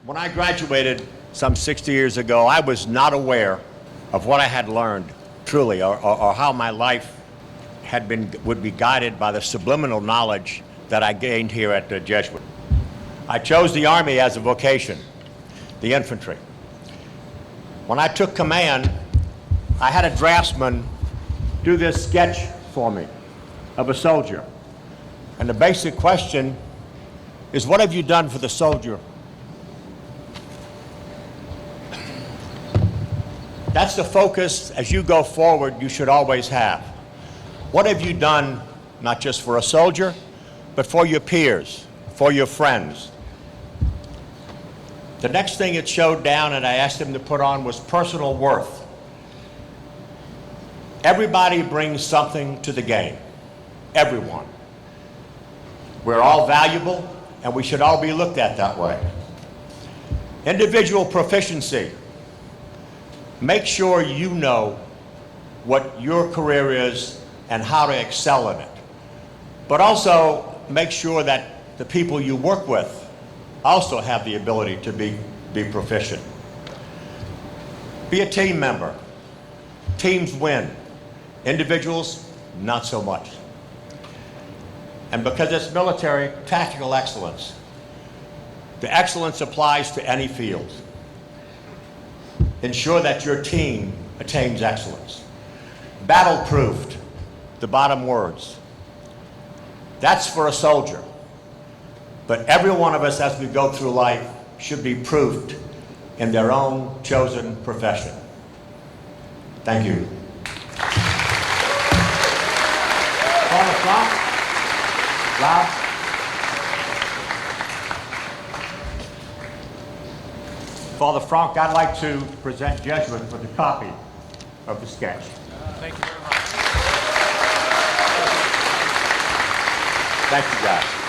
When I graduated some 60 years ago, I was not aware of what I had learned truly, or how my life would be guided by the subliminal knowledge that I gained here at the Jesuit. I chose the Army as a vocation, the infantry. When I took command, I had a draftsman do this sketch for me of a soldier. And the basic question is, what have you done for the soldier? That's the focus as you go forward you should always have. What have you done, not just for a soldier, but for your peers, for your friends? The next thing it showed down and I asked him to put on was personal worth. Everybody brings something to the game. Everyone. We're all valuable and we should all be looked at that way. Individual proficiency. Make sure you know what your career is and how to excel in it. But also make sure that the people you work with also have the ability to be proficient. Be a team member. Teams win. Individuals, not so much. And because it's military, tactical excellence. The excellence applies to any field. Ensure that your team attains excellence. Battle-proofed, the bottom words. That's for a soldier. But every one of us as we go through life should be proofed in their own chosen profession. Thank you. Father Frank, loud. Father Frank, I'd like to present Jesuit with a copy of the sketch. Thank you very much. Thank you, guys.